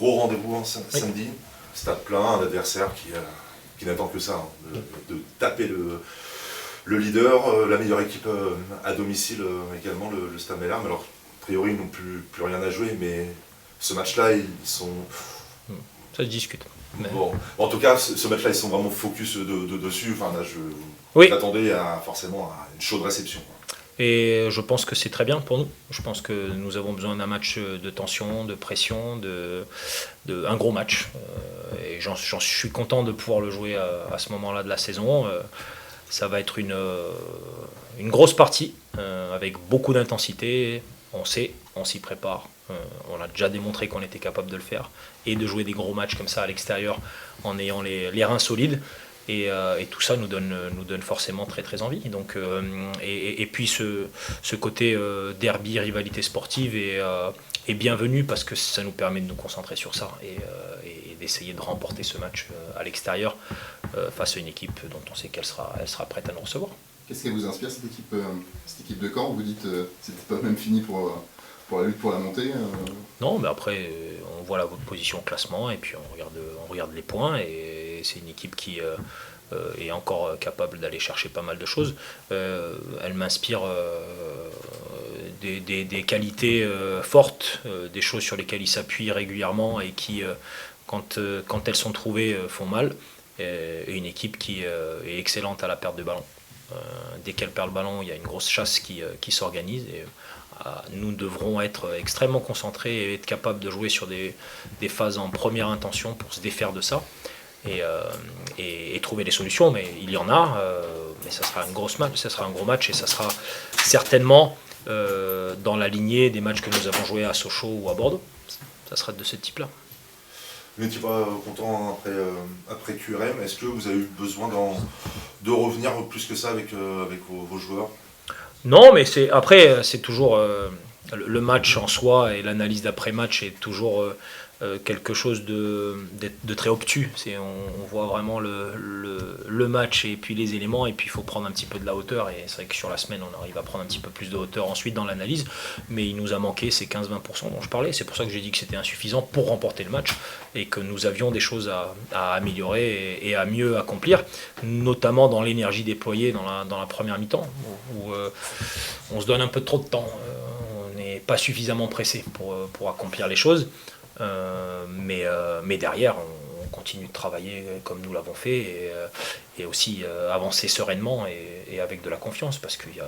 gros rendez-vous Oui. samedi, stade plein, un adversaire qui n'attend que ça, hein, de taper le leader, la meilleure équipe à domicile également, le Stade Malherbe. Alors, a priori, ils n'ont plus rien à jouer, mais ce match-là, ils sont... Ça se discute. Mais... Bon, en tout cas, ce match-là, ils sont vraiment focus dessus. Enfin, là, Oui. j'attendais forcément à une chaude réception. Et je pense que c'est très bien pour nous. Je pense que nous avons besoin d'un match de tension, de pression, un gros match. Et j'en suis content de pouvoir le jouer à ce moment-là de la saison. Ça va être une grosse partie avec beaucoup d'intensité. On sait, on s'y prépare. On a déjà démontré qu'on était capable de le faire et de jouer des gros matchs comme ça à l'extérieur en ayant les reins solides. Et tout ça nous donne forcément très très envie. Donc, et puis ce côté derby, rivalité sportive est bienvenu parce que ça nous permet de nous concentrer sur ça et d'essayer de remporter ce match à l'extérieur face à une équipe dont on sait qu'elle sera prête à nous recevoir. Qu'est-ce qui vous inspire cette équipe de Caen? Vous dites c'était pas même fini pour la lutte pour la montée Non, mais après on voit la position au classement et puis on regarde les points et c'est une équipe qui est encore capable d'aller chercher pas mal de choses. Elle m'inspire des qualités fortes, des choses sur lesquelles ils s'appuient régulièrement et qui, quand elles sont trouvées, font mal. Et une équipe qui est excellente à la perte de ballon. Dès qu'elle perd le ballon, il y a une grosse chasse qui s'organise. Et, nous devrons être extrêmement concentrés et être capables de jouer sur des phases en première intention pour se défaire de ça et trouver des solutions. Mais il y en a, mais ça sera un gros match et ça sera certainement dans la lignée des matchs que nous avons joués à Sochaux ou à Bordeaux. Ça sera de ce type-là. Vous n'étiez pas content après QRM. Est-ce que vous avez eu besoin de revenir plus que ça avec vos joueurs? Non, mais c'est toujours le match en soi et l'analyse d'après-match est toujours quelque chose de très obtus. On voit vraiment le match et puis les éléments et puis il faut prendre un petit peu de la hauteur et c'est vrai que sur la semaine on arrive à prendre un petit peu plus de hauteur ensuite dans l'analyse, mais il nous a manqué ces 15-20% dont je parlais. C'est pour ça que j'ai dit que c'était insuffisant pour remporter le match et que nous avions des choses à améliorer et à mieux accomplir, notamment dans l'énergie déployée dans la première mi-temps où on se donne un peu trop de temps. On n'est pas suffisamment pressé pour accomplir les choses. Mais derrière, on continue de travailler comme nous l'avons fait et aussi avancer sereinement et avec de la confiance parce qu'il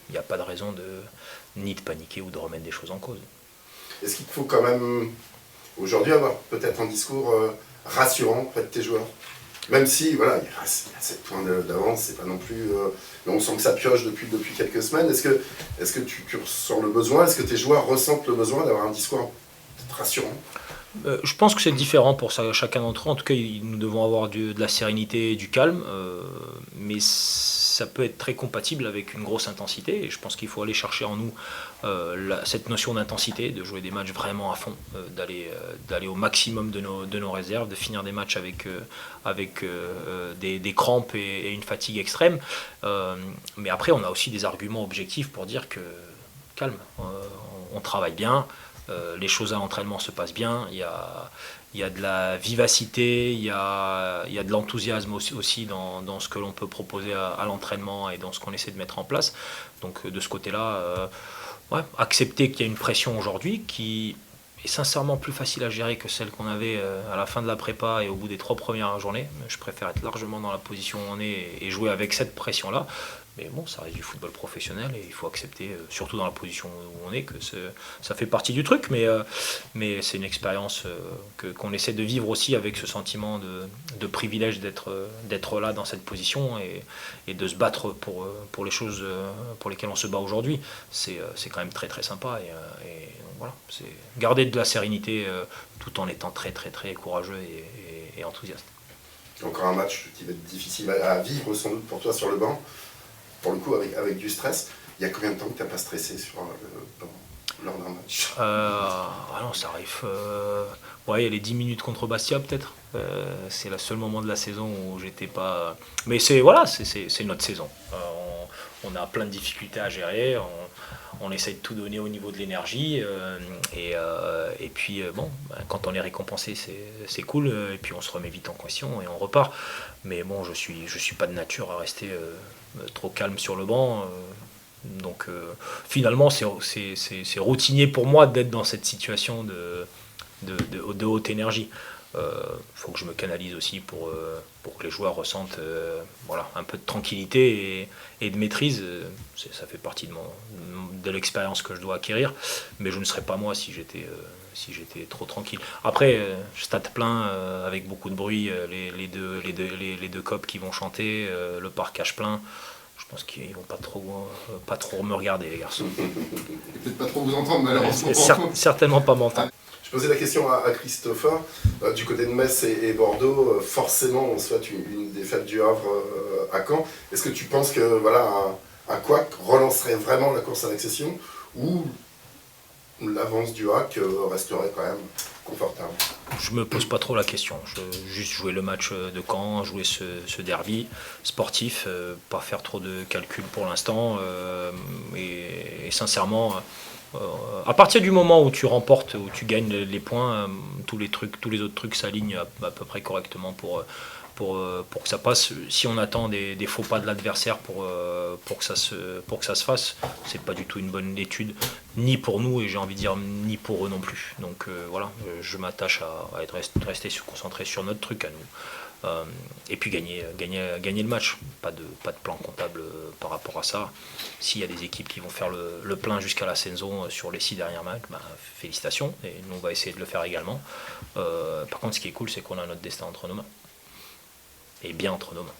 n'y a pas de raison ni de paniquer ou de remettre des choses en cause. Est-ce qu'il faut quand même aujourd'hui avoir peut-être un discours rassurant auprès de tes joueurs? Même si voilà, il y a 7 points d'avance, c'est pas non plus. Mais on sent que ça pioche depuis quelques semaines. Est-ce que tu ressens le besoin? Est-ce que tes joueurs ressentent le besoin d'avoir un discours rassurant? Je pense que c'est différent pour chacun d'entre eux. En tout cas, nous devons avoir de la sérénité et du calme, mais ça peut être très compatible avec une grosse intensité. Et je pense qu'il faut aller chercher en nous cette notion d'intensité, de jouer des matchs vraiment à fond, d'aller au maximum de nos réserves, de finir des matchs avec des crampes et une fatigue extrême. Mais après, on a aussi des arguments objectifs pour dire que calme, on travaille bien. Les choses à l'entraînement se passent bien, il y a de la vivacité, il y a de l'enthousiasme aussi dans ce que l'on peut proposer à l'entraînement et dans ce qu'on essaie de mettre en place. Donc de ce côté-là, accepter qu'il y a une pression aujourd'hui qui est sincèrement plus facile à gérer que celle qu'on avait à la fin de la prépa et au bout des 3 premières journées. Je préfère être largement dans la position où on est et jouer avec cette pression-là. Mais bon, ça reste du football professionnel et il faut accepter, surtout dans la position où on est, que ça fait partie du truc. Mais c'est une expérience qu'on essaie de vivre aussi avec ce sentiment de privilège d'être là dans cette position et de se battre pour les choses pour lesquelles on se bat aujourd'hui. C'est quand même très très sympa. Et donc voilà, c'est garder de la sérénité tout en étant très très très courageux et enthousiaste. Encore un match qui va être difficile à vivre sans doute pour toi sur le banc. Pour le coup, avec du stress, il y a combien de temps que tu n'as pas stressé lors d'un match? Non, ça arrive. Il y a les 10 minutes contre Bastia, peut-être. C'est le seul moment de la saison où j'étais pas. Mais c'est notre saison. on a plein de difficultés à gérer, on essaye de tout donner au niveau de l'énergie, et puis bon, quand on est récompensé, c'est cool, et puis on se remet vite en question et on repart. Mais bon, je suis pas de nature à rester trop calme sur le banc. Donc finalement, c'est routinier pour moi d'être dans cette situation de haute énergie. Faut que je me canalise aussi pour que les joueurs ressentent voilà, un peu de tranquillité et de maîtrise. Ça fait partie de l'expérience que je dois acquérir, mais je ne serais pas moi si j'étais trop tranquille. Après, stade plein avec beaucoup de bruit, les deux copes qui vont chanter, le parcage plein. Je pense qu'ils vont pas trop me regarder, les garçons. Et peut-être pas trop vous entendre, malheureusement. Certainement pas m'entendre. Je posais la question à Christopher. Du côté de Metz et Bordeaux, forcément, on souhaite une défaite du Havre à Caen. Est-ce que tu penses que voilà, un couac relancerait vraiment la course à l'accession, ou l'avance du HAC resterait quand même confortable? Je me pose pas trop la question. Juste jouer le match de Caen, jouer ce derby sportif, pas faire trop de calculs pour l'instant. Et sincèrement, à partir du moment où tu remportes, où tu gagnes les points, tous les autres trucs s'alignent à peu près correctement pour que ça passe. Si on attend des faux pas de l'adversaire pour que ça se fasse, c'est pas du tout une bonne étude, ni pour nous, et j'ai envie de dire ni pour eux non plus. Donc voilà, je m'attache à rester concentré sur notre truc à nous. Et puis gagner le match. Pas de plan comptable par rapport à ça. S'il y a des équipes qui vont faire le plein jusqu'à la saison sur les 6 derniers matchs, félicitations, et nous on va essayer de le faire également. Par contre, ce qui est cool, c'est qu'on a notre destin entre nos mains. Et bien entre nos mains.